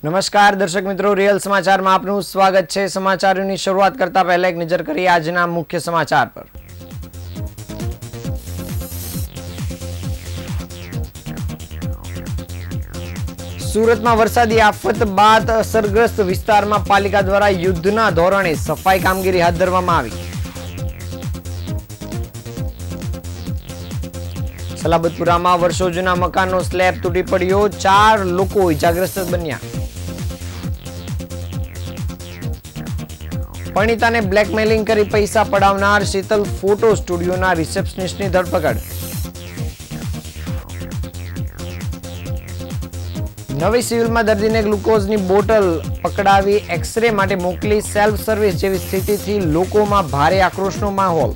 નમસ્કાર દર્શક મિત્રો, રિયલ સમાચારમાં આપનું સ્વાગત છે। સમાચારોની શરૂઆત કરતા પહેલા એક નજર કરીએ આજના મુખ્ય સમાચાર પર। સુરતમાં વરસાદી આફત બાદ અસરગ્રસ્ત વિસ્તારમાં પાલિકા દ્વારા યુદ્ધના ધોરણે સફાઈ કામગીરી હાથ ધરવામાં આવી। સલાબતપુરામાં વર્ષો જૂના મકાનનો સ્લેબ તૂટી પડ્યો, 4 લોકો ઇજાગ્રસ્ત બન્યા। પરિણીતાને બ્લેકમેલિંગ કરી પૈસા પડાવનાર શીતલ ફોટો સ્ટુડિયોના રિસેપ્શનિસ્ટની ધરપકડ। નવી સિવિલમાં દર્દીને ગ્લુકોઝની બોટલ પકડાવી એક્સરે માટે મોકલી સેલ્ફ સર્વિસ જેવી સ્થિતિથી લોકોમાં ભારે આક્રોશનો માહોલ।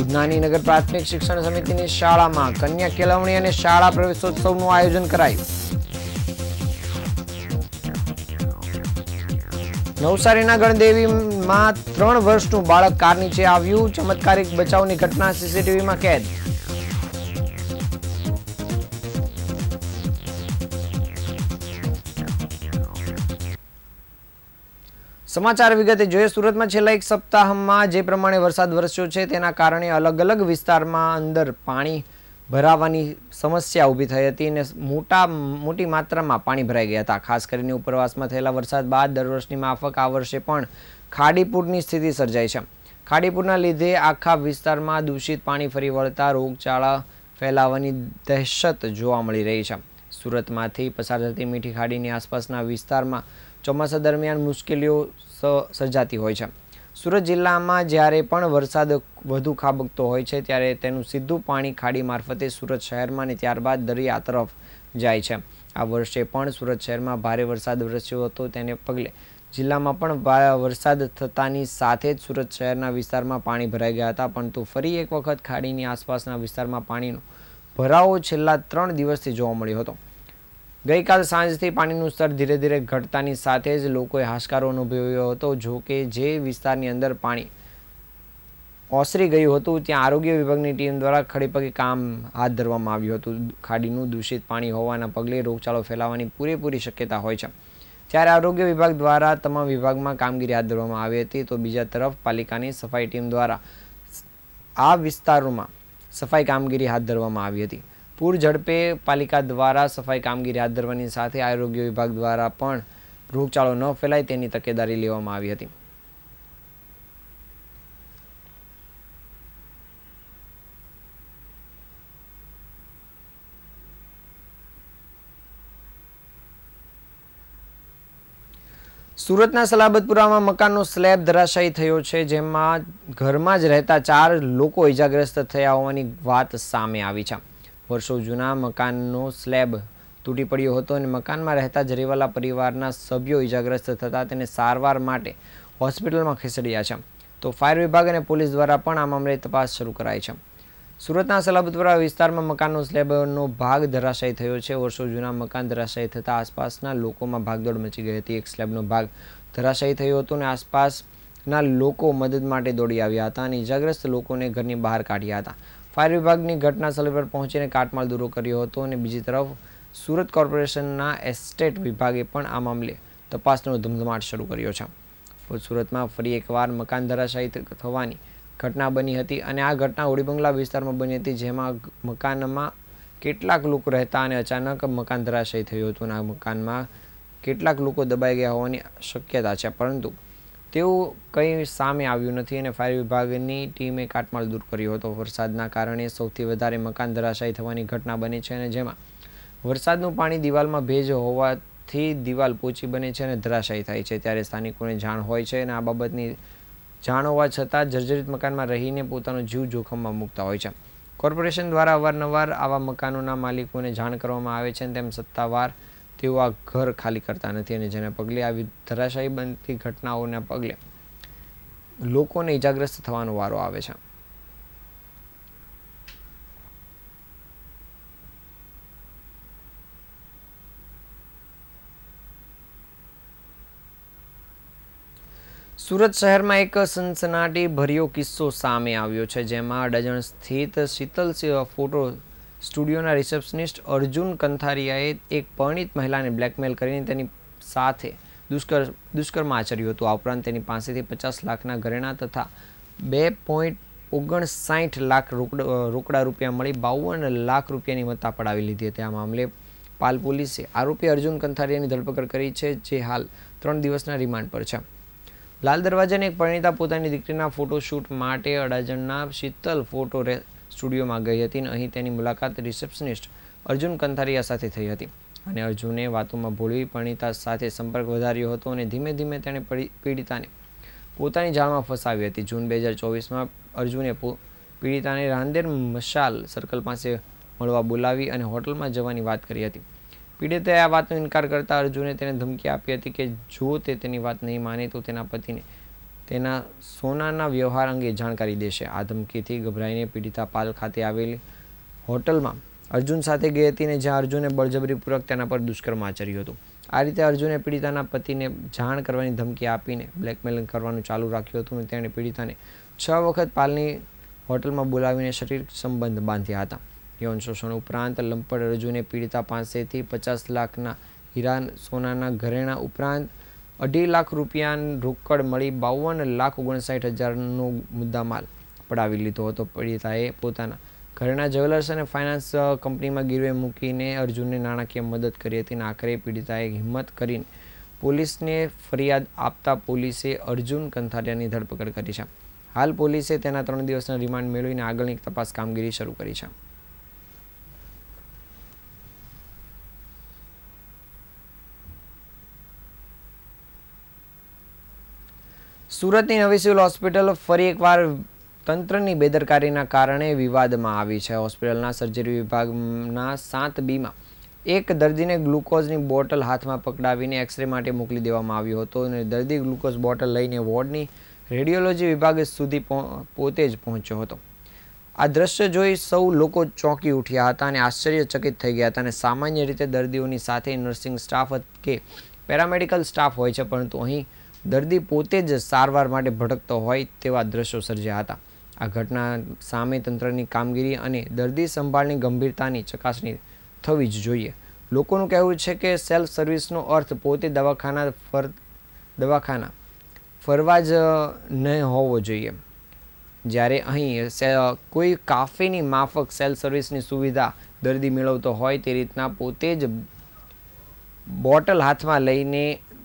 ઉધનાની નગર પ્રાથમિક શિક્ષણ સમિતિની શાળામાં કન્યા કેળવણી અને શાળા પ્રવેશોત્સવનું આયોજન કરાયું। નવસારીના ગણદેવીમાં 3 વર્ષનું બાળક કાર નીચે આવ્યું, ચમત્કારિક બચાવની ઘટના સીસીટીવીમાં કેદ। સમાચાર વિગતે જોઈએ। સુરતમાં છેલ્લા 1 સપ્તાહમાં જે પ્રમાણે વરસાદ વરસ્યો છે તેના કારણે અલગ અલગ વિસ્તારમાં અંદર પાણી ભરાવાની સમસ્યા ઊભી થઈ હતી અને મોટી માત્રામાં પાણી ભરાઈ ગયા હતા। ખાસ કરીને ઉપરવાસમાં થયેલા વરસાદ બાદ દર વર્ષની માફક આ વર્ષે પણ ખાડીપૂરની સ્થિતિ સર્જાઈ છે। ખાડીપૂરના લીધે આખા વિસ્તારમાં દૂષિત પાણી ફરી વળતા રોગચાળા ફેલાવાની દહેશત જોવા મળી રહી છે। સુરતમાંથી પસાર થતી મીઠી ખાડીની આસપાસના વિસ્તારમાં ચોમાસા દરમિયાન મુશ્કેલીઓ સર્જાતી હોય છે। સુરત જિલ્લામાં જ્યારે પણ વરસાદ વધુ ખાબકતો હોય છે ત્યારે તેનું સીધું પાણી ખાડી મારફતે સુરત શહેરમાં અને ત્યારબાદ દરિયા તરફ જાય છે। આ વર્ષે પણ સુરત શહેરમાં ભારે વરસાદ વરસ્યો હતો, તેને પગલે જિલ્લામાં પણ વરસાદ થતાની સાથે જ સુરત શહેરના વિસ્તારમાં પાણી ભરાઈ ગયા હતા, પરંતુ ફરી એક વખત ખાડીની આસપાસના વિસ્તારમાં પાણીનો ભરાવો છેલ્લા 3 દિવસથી જોવા મળ્યો હતો। ગઈકાલ સાંજથી પાણીનું સ્તર ધીરે ધીરે ઘટતાની સાથે જ લોકોએ હાશકારો અનુભવ્યો હતો। જો કે જે વિસ્તારની અંદર પાણી ઓસરી ગયું હતું ત્યાં આરોગ્ય વિભાગની ટીમ દ્વારા ખડેપગે કામ હાથ ધરવામાં આવ્યું હતું। ખાડીનું દૂષિત પાણી હોવાના પગલે રોગચાળો ફેલાવાની પૂરેપૂરી શક્યતા હોય છે, ત્યારે આરોગ્ય વિભાગ દ્વારા તમામ વિભાગમાં કામગીરી હાથ ધરવામાં આવી હતી। તો બીજા તરફ પાલિકાની સફાઈ ટીમ દ્વારા આ વિસ્તારોમાં સફાઈ કામગીરી હાથ ધરવામાં આવી હતી। પૂર ઝડપે પાલિકા દ્વારા સફાઈ કામગીરી હાથ ધરવાની સાથે આરોગ્ય વિભાગ દ્વારા પણ રોગચાળો ન ફેલાય તેની તકેદારી લેવામાં આવી હતી। સુરતના સલાબતપુરામાં મકાનનો સ્લેબ ધરાશાયી થયો છે, જેમાં ઘરમાં જ રહેતા 4 લોકો ઇજાગ્રસ્ત થયા હોવાની વાત સામે આવી છે। વર્ષો જૂના મકાનનો સ્લેબ તૂટી પડ્યો હતો અને મકાનમાં રહેતા જરીવાલા પરિવારના સભ્યો ઇજાગ્રસ્ત થતાં તેને સારવાર માટે હોસ્પિટલમાં ખસેડ્યા છે। તો ફાયર વિભાગ અને પોલીસ દ્વારા પણ આ મામલે તપાસ શરૂ કરાઈ છે। સુરતના સલાબતપુરા વિસ્તારમાં મકાનનો સ્લેબનો ભાગ ધરાશાયી થયો છે। વર્ષો જૂના મકાન ધરાશાયી થતાં આસપાસના લોકોમાં ભાગદોડ મચી ગઈ હતી। એક સ્લેબનો ભાગ ધરાશાયી થયો હતો અને આસપાસના લોકો મદદ માટે દોડી આવ્યા હતા અને ઇજાગ્રસ્ત લોકોને ઘરની બહાર કાઢ્યા હતા। ફાયર વિભાગની ઘટના સ્થળ પર પહોંચીને કાટમાળ દૂર કર્યો હતો અને બીજી તરફ સુરત કોર્પોરેશનના એસ્ટેટ વિભાગે પણ આ મામલે તપાસનો ધમધમાટ શરૂ કર્યો છે। સુરતમાં ફરી એકવાર મકાન ધરાશાયી થવાની ઘટના બની હતી અને આ ઘટના હોડી બંગલા વિસ્તારમાં બની હતી, જેમાં મકાનમાં કેટલાક લોકો રહેતા અને અચાનક મકાન ધરાશાયી થયું હતું અને આ મકાનમાં કેટલાક લોકો દબાઈ ગયા હોવાની શક્યતા છે, પરંતુ તેવું કંઈ સામે આવ્યું નથી અને ફાયર વિભાગની ટીમે કાટમાળ દૂર કર્યો હતો। વરસાદના કારણે સૌથી વધારે મકાન ધરાશાયી થવાની ઘટના બની છે અને જેમાં વરસાદનું પાણી દિવાલમાં ભેજ હોવાથી દિવાલ પોચી બને છે અને ધરાશાયી થાય છે, ત્યારે સ્થાનિકોને જાણ હોય છે અને આ બાબતની જાણ હોવા છતાં જર્જરિત મકાનમાં રહીને પોતાનો જીવ જોખમમાં મૂકતા હોય છે। કોર્પોરેશન દ્વારા અવારનવાર આવા મકાનોના માલિકોને જાણ કરવામાં આવે છે, તેમ સત્તાવાર તેઓ આ ઘર ખાલી કરતા નથી અને જેના પગલે આવી ધરાશાયી બનતી ઘટનાઓના પગલે લોકોને ઇજાગ્રસ્ત થવાનો વારો આવે છે। સુરત શહેરમાં એક સનસનાટી ભર્યો કિસ્સો સામે આવ્યો છે, જેમાં અડાજણ સ્થિત શીતલ ફોટો સ્ટુડિયોના રિસેપ્શનિસ્ટ અર્જુન કંથારિયાએ એક પરિણીત મહિલાને બ્લેકમેલ કરીને તેની સાથે દુષ્કર્મ આચર્યું હતું. આ ઉપરાંત તેની પાસેથી 50 લાખના ઘરેણાં તથા 2.59 લાખ રોકડા રૂપિયા મળી 52 લાખ રૂપિયાની મત્તા પડાવી લીધી હતી. આ મામલે પાલ પોલીસે આરોપી અર્જુન કંથારિયાની ધરપકડ કરી છે, જે હાલ 3 દિવસના રિમાન્ડ પર છે. લાલ દરવાજાની એક પરિણીતા પોતાની દીકરીના ફોટોશૂટ માટે અડાજણના શીતલ ફોટો સ્ટુડિયોમાં ગઈ હતી અને અહીં તેની મુલાકાત રિસેપ્શનિસ્ટ અર્જુન કંથારિયા સાથે થઈ હતી અને અર્જુને વાતોમાં ભોળવી પરિણીતા સાથે સંપર્ક વધાર્યો હતો અને ધીમે ધીમે તેણે પીડિતાને પોતાની જાળમાં ફસાવી હતી. જૂન 2024માં અર્જુને પીડિતાને રાંદેર મશાલ સર્કલ પાસે મળવા બોલાવી અને હોટલમાં જવાની વાત કરી હતી. પીડિતાએ આ વાતનો ઇનકાર કરતા અર્જુને તેને ધમકી આપી હતી કે જો તે તેની વાત નહીં માને તો તેના પતિને તેના સોનાના વ્યવહાર અંગે જાણકારી દેશે. આ ધમકીથી ગભરાઈને પીડિતા પાલ ખાતે આવેલી હોટલમાં અર્જુન સાથે ગઈ હતી અને જ્યાં અર્જુને બળજબરીપૂર્વક તેના પર દુષ્કર્મ આચર્યું હતું. આ રીતે અર્જુને પીડિતાના પતિને જાણ કરવાની ધમકી આપીને બ્લેકમેલ કરવાનું ચાલુ રાખ્યું હતું અને તેણે પીડિતાને 6 વખત પાલની હોટલમાં બોલાવીને શારીરિક સંબંધ બાંધ્યા હતા. યૌન શોષણ ઉપરાંત લંપટ અર્જુને પીડિતા પાસેથી 50 લાખના હીરા સોનાના ઘરેણાં ઉપરાંત 2.5 લાખ રૂપિયા રોકડ મળી 52,59,000નો મુદ્દામાલ પડાવી લીધો હતો. પીડિતાએ પોતાના ઘરેણાં જ્વેલર્સ અને ફાઇનાન્સ કંપનીમાં ગીરવે મૂકીને અર્જુનને નાણાકીય મદદ કરી હતી અને આખરે પીડિતાએ હિંમત કરીને પોલીસને ફરિયાદ આપતા પોલીસે અર્જુન કંથારિયાની ધરપકડ કરી છે. હાલ પોલીસે તેના 3 દિવસના રિમાન્ડ મેળવીને આગળની તપાસ કામગીરી શરૂ કરી છે. સુરતની નવી સિવિલ હોસ્પિટલ ફરી એકવાર તંત્રની બેદરકારીના કારણે વિવાદમાં આવી છે. હોસ્પિટલના સર્જરી વિભાગના 7Bમાં એક દર્દીને ગ્લુકોઝની બોટલ હાથમાં પકડાવીને એક્સરે માટે મોકલી દેવામાં આવ્યો હતો અને દર્દી ગ્લુકોઝ બોટલ લઈને વોર્ડની રેડિયોલોજી વિભાગ સુધી પોતે જ પહોંચ્યો હતો. આ દ્રશ્ય જોઈ સૌ લોકો ચોંકી ઉઠ્યા હતા અને આશ્ચર્યચકિત થઈ ગયા હતા. અને સામાન્ય રીતે દર્દીઓની સાથે નર્સિંગ સ્ટાફ કે પેરામેડિકલ સ્ટાફ હોય છે, પરંતુ અહીં દર્દી પોતે જ સારવાર માટે ભટકતો હોય તેવા દ્રશ્યો સર્જ્યા હતા. આ ઘટના સામે તંત્રની કામગીરી અને દર્દી સંભાળની ગંભીરતાની ચકાસણી થવી જ જોઈએ. લોકોનું કહેવું છે કે સેલ્ફ સર્વિસનો અર્થ પોતે દવાખાના ફરવા જ ન હોવો જોઈએ. જ્યારે અહીં કોઈ કાફેની માફક સેલ્ફ સર્વિસની સુવિધા દર્દી મેળવતો હોય તે રીતના પોતે જ બોટલ હાથમાં લઈને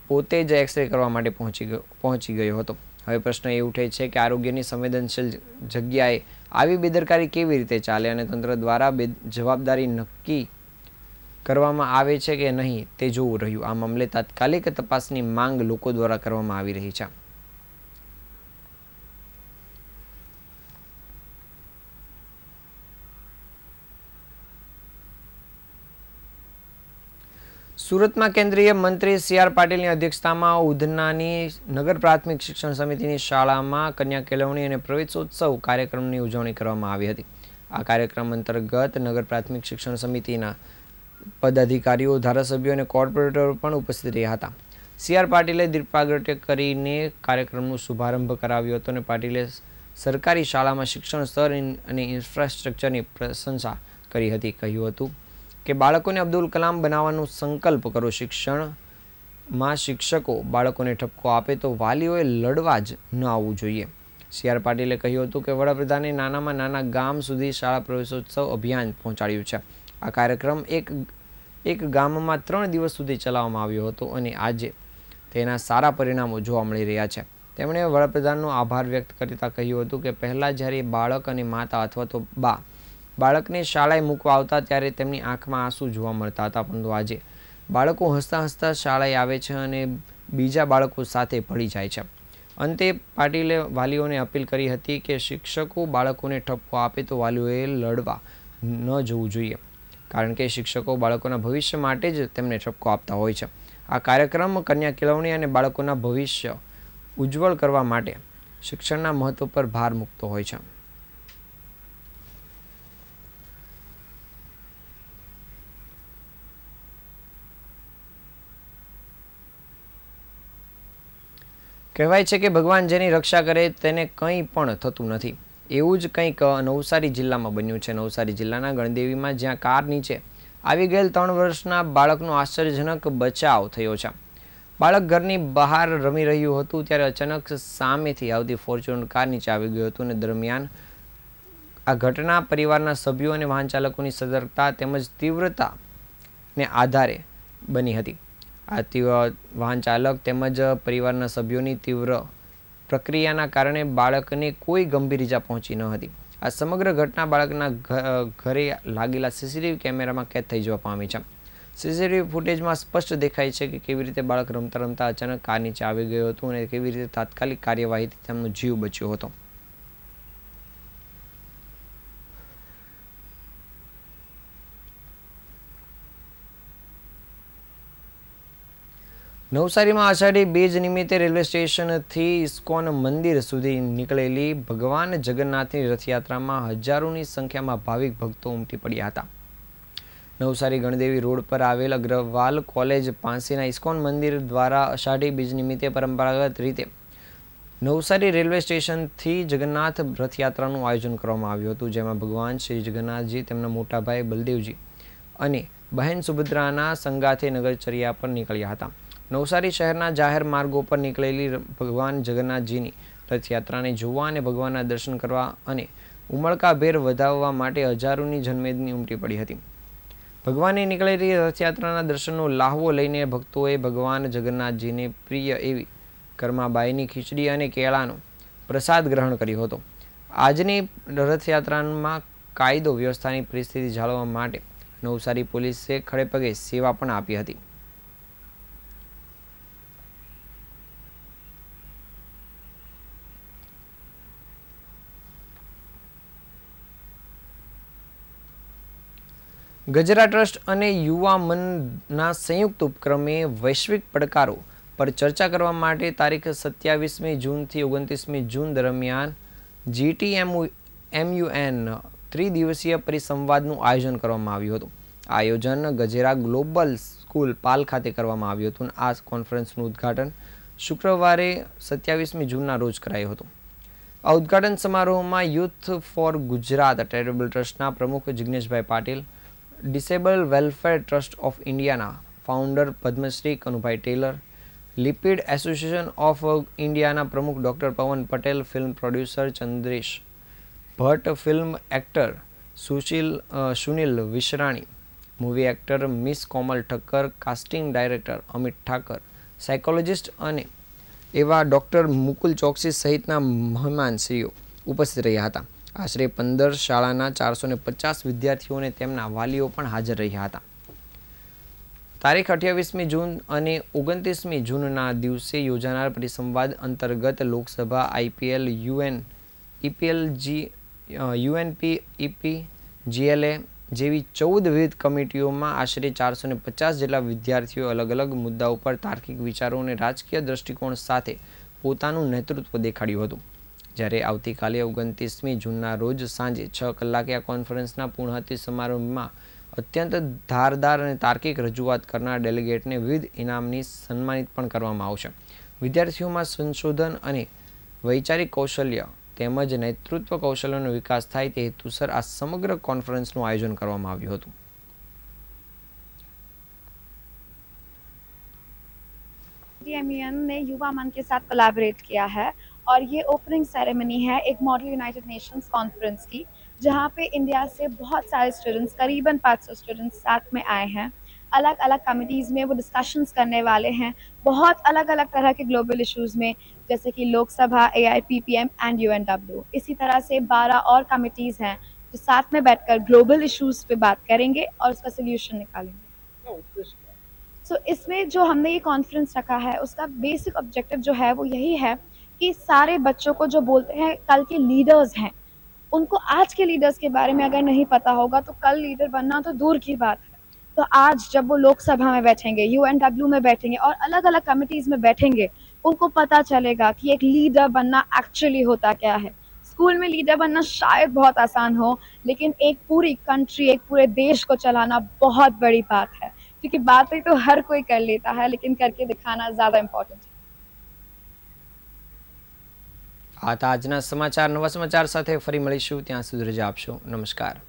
પોતે જ એક્સરે કરવા માટે પહોંચી ગયો હતો. હવે પ્રશ્ન એ ઉઠે છે કે આરોગ્યની સંવેદનશીલ જગ્યાએ આવી બેદરકારી કેવી રીતે ચાલે અને તંત્ર દ્વારા જવાબદારી નક્કી કરવામાં આવે છે કે નહીં તે જોવું રહ્યું. આ મામલે તાત્કાલિક તપાસની માંગ લોકો દ્વારા કરવામાં આવી રહી છે. સુરતમાં કેન્દ્રીય મંત્રી CR પાટીલની અધ્યક્ષતામાં ઉધનાની નગર પ્રાથમિક શિક્ષણ સમિતિની શાળામાં કન્યા કેળવણી અને પ્રવેશોત્સવ કાર્યક્રમની ઉજવણી કરવામાં આવી હતી. આ કાર્યક્રમ અંતર્ગત નગર પ્રાથમિક શિક્ષણ સમિતિના પદાધિકારીઓ, ધારાસભ્યો અને કોર્પોરેટરો પણ ઉપસ્થિત રહ્યા હતા. CR પાટીલે દીપ પ્રાગટ્ય કરીને કાર્યક્રમનો શુભારંભ કરાવ્યો હતો અને પાટીલે સરકારી શાળામાં શિક્ષણ સ્તર અને ઇન્ફ્રાસ્ટ્રક્ચરની પ્રશંસા કરી હતી. કહ્યું હતું કે બાળકોને અબ્દુલ કલામ બનાવવાનો સંકલ્પ કરો. શિક્ષણમાં શિક્ષકો બાળકોને ઠપકો આપે તો વાલીઓએ લડવા જ ન આવવું જોઈએ. CR પાટીલે કહ્યું હતું કે વડાપ્રધાને નાનામાં નાના ગામ સુધી શાળા પ્રવેશોત્સવ અભિયાન પહોંચાડ્યું છે. આ કાર્યક્રમ એક ગામમાં 3 દિવસ સુધી ચલાવવામાં આવ્યો હતો અને આજે તેના સારા પરિણામો જોવા મળી રહ્યા છે. તેમણે વડાપ્રધાનનો આભાર વ્યક્ત કરતા કહ્યું હતું કે પહેલાં જ્યારે બાળક અને માતા અથવા તો બા બાળકને શાળાએ મૂકવા આવતા ત્યારે તેમની આંખમાં આંસુ જોવા મળતા હતા, પરંતુ આજે બાળકો હસતા હસતા શાળાએ આવે છે અને બીજા બાળકો સાથે ભળી જાય છે. અંતે પાટીલે વાલીઓને અપીલ કરી હતી કે શિક્ષકો બાળકોને ઠપકો આપે તો વાલીઓએ લડવા ન જવું જોઈએ, કારણ કે શિક્ષકો બાળકોના ભવિષ્ય માટે જ તેમને ઠપકો આપતા હોય છે. આ કાર્યક્રમ કન્યા કેળવણી અને બાળકોના ભવિષ્ય ઉજ્જવળ કરવા માટે શિક્ષણના મહત્વ પર ભાર મૂકતો હોય છે. કહેવાય છે કે ભગવાન જેની રક્ષા કરે તેને કંઈ પણ થતું નથી. એવું જ કંઈક નવસારી જિલ્લામાં બન્યું છે. નવસારી જિલ્લાના ગણદેવીમાં જ્યાં કાર નીચે આવી ગયેલ 3 વર્ષના બાળકનો આશ્ચર્યજનક બચાવ થયો છે. બાળક ઘરની બહાર રમી રહ્યું હતું ત્યારે અચાનક સામેથી આવતી ફોર્ચ્યુનર કાર નીચે આવી ગયું હતું અને દરમિયાન આ ઘટના પરિવારના સભ્યો અને વાહન ચાલકોની સતર્કતા તેમજ તીવ્રતાને આધારે બની હતી. આ વાહન ચાલક તેમજ પરિવારના સભ્યોની તીવ્ર પ્રક્રિયાના કારણે બાળકને કોઈ ગંભીર ઈજા પહોંચી ન હતી. આ સમગ્ર ઘટના બાળકના ઘરે લાગેલા સીસીટીવી કેમેરામાં કેદ થઈ જવા પામી છે. સીસીટીવી ફૂટેજમાં સ્પષ્ટ દેખાય છે કે કેવી રીતે બાળક રમતા રમતા અચાનક કાર નીચે આવી ગયું હતું અને કેવી રીતે તાત્કાલિક કાર્યવાહીથી તેમનો જીવ બચ્યો હતો. નવસારીમાં આષાઢી બીજ નિમિત્તે રેલવે સ્ટેશનથી ઇસ્કોન મંદિર સુધી નીકળેલી ભગવાન જગન્નાથની રથયાત્રામાં હજારોની સંખ્યામાં ભાવિક ભક્તો ઉમટી પડ્યા હતા. નવસારી ગણદેવી રોડ પર આવેલ અગ્રવાલ કોલેજ પાસેના ઇસ્કોન મંદિર દ્વારા અષાઢી બીજ નિમિત્તે પરંપરાગત રીતે નવસારી રેલવે સ્ટેશનથી જગન્નાથ રથયાત્રાનું આયોજન કરવામાં આવ્યું હતું, જેમાં ભગવાન શ્રી જગન્નાથજી, તેમના મોટા ભાઈ બલદેવજી અને બહેન સુભદ્રાના સંગાથે નગરચર્યા પર નીકળ્યા હતા. નવસારી શહેરના જાહેર માર્ગો પર નીકળેલી ભગવાન જગન્નાથજીની રથયાત્રાને જોવા અને ભગવાનના દર્શન કરવા અને ઉમળકાભેર વધાવવા માટે હજારોની જનમેદની ઉમટી પડી હતી. ભગવાનની નીકળેલી રથયાત્રાના દર્શનનો લાહવો લઈને ભક્તોએ ભગવાન જગન્નાથજીને પ્રિય એવી કર્માબાઈની ખીચડી અને કેળાનો પ્રસાદ ગ્રહણ કર્યો હતો. આજની રથયાત્રામાં કાયદો વ્યવસ્થાની પરિસ્થિતિ જાળવવા માટે નવસારી પોલીસે ખડેપગે સેવા પણ આપી હતી. ગજરા ટ્રસ્ટ અને યુવા મનના સંયુક્ત ઉપક્રમે વૈશ્વિક પડકારો પર ચર્ચા કરવા માટે તારીખ 27મી જૂનથી 29મી જૂન દરમિયાન GTMUN ત્રિદિવસીય પરિસંવાદનું આયોજન કરવામાં આવ્યું હતું. આ આયોજન ગજેરા ગ્લોબલ સ્કૂલ પાલ ખાતે કરવામાં આવ્યું હતું. આ કોન્ફરન્સનું ઉદ્ઘાટન શુક્રવારે 27મી જૂનના રોજ કરાયું હતું. આ ઉદ્ઘાટન સમારોહમાં યુથ ફોર ગુજરાત ચેરિટેબલ ટ્રસ્ટના પ્રમુખ Jigneshbhai Patil, disable welfare trust of ઇન્ડિયાના founder Padmashri Kanubhai Tailor, lipid association of ઇન્ડિયાના પ્રમુખ doctor Pavan Patel, film producer Chandresh Bhatt, film actor Sunil Vishrani, movie actor miss Komal Thakkar, casting director Amit Thakar, psychologist અને એવા ડૉક્ટર મુકુલ ચોકસી સહિતના મહેમાનશ્રીઓ ઉપસ્થિત રહ્યા હતા. આશરે 15 શાળાના 450 વિદ્યાર્થીઓ અને તેમના વાલીઓ પણ હાજર રહ્યા હતા. તારીખ 28મી જૂન અને 29મી જૂનના દિવસે યોજાનાર પરિસંવાદ અંતર્ગત લોકસભા, IPL, UNP, GLA જેવી 14 વિવિધ કમિટીઓમાં આશરે 450 જેટલા વિદ્યાર્થીઓ અલગ અલગ મુદ્દાઓ પર તાર્કિક વિચારો અને રાજકીય દ્રષ્ટિકોણ સાથે પોતાનું નેતૃત્વ દેખાડ્યું હતું. જ્યારે આવતીકાલે 29મી જૂનના રોજ સાંજે 6 કલાકે આ કોન્ફરન્સના પૂર્ણાહુતિ સમારંભમાં અત્યંત ધારદાર અને તાર્કિક રજૂઆત કરનાર ડેલિગેટને વિવિધ ઇનામની સન્માનિત પણ કરવામાં આવશે. વિદ્યાર્થીઓમાં સંશોધન અને વૈચારિક કૌશલ્ય તેમજ નેતૃત્વ કૌશલ્યનો વિકાસ થાય તે હેતુસર આ સમગ્ર કોન્ફરન્સનું આયોજન કરવામાં આવ્યું હતું. GTMUN ने युवा मन के साथ कोलैबोरेट किया है और ये ओपनिंग सेरेमनी है एक मॉडल यूनाइटेड नेशंस कॉन्फ्रेंस की, जहाँ पे इंडिया से बहुत सारे स्टूडेंट्स, करीबन 500 स्टूडेंट्स साथ में आए हैं. अलग अलग कमिटीज़ में वो डिस्कशंस करने वाले हैं बहुत अलग अलग तरह के ग्लोबल इश्यूज़ में, जैसे कि लोकसभा, AIPPM एंड UNW. इसी तरह से 12 और कमिटीज़ हैं जो साथ में बैठकर ग्लोबल इश्यूज़ पे बात करेंगे और उसका सोल्यूशन निकालेंगे. सो इसमें जो हमने ये कॉन्फ्रेंस रखा है उसका बेसिक ऑब्जेक्टिव जो है वो यही है कि सारे बच्चों को, जो बोलते हैं कल के लीडर्स हैं, उनको आज के लीडर्स के बारे में अगर नहीं पता होगा तो कल लीडर बनना तो दूर की बात है. तो आज जब वो लोकसभा में बैठेंगे, UNW में बैठेंगे और अलग अलग कमिटीज़ में बैठेंगे, उनको पता चलेगा कि एक लीडर बनना एक्चुअली होता क्या है. स्कूल में लीडर बनना शायद बहुत आसान हो, लेकिन एक पूरी कंट्री, एक पूरे देश को चलाना बहुत बड़ी बात है, क्योंकि बातें तो हर कोई कर लेता है लेकिन करके दिखाना ज़्यादा इम्पोर्टेंट है. આ હતા આજના સમાચાર. નવા સમાચાર સાથે ફરી મળીશું. ત્યાં સુધી રજા આપશો. નમસ્કાર.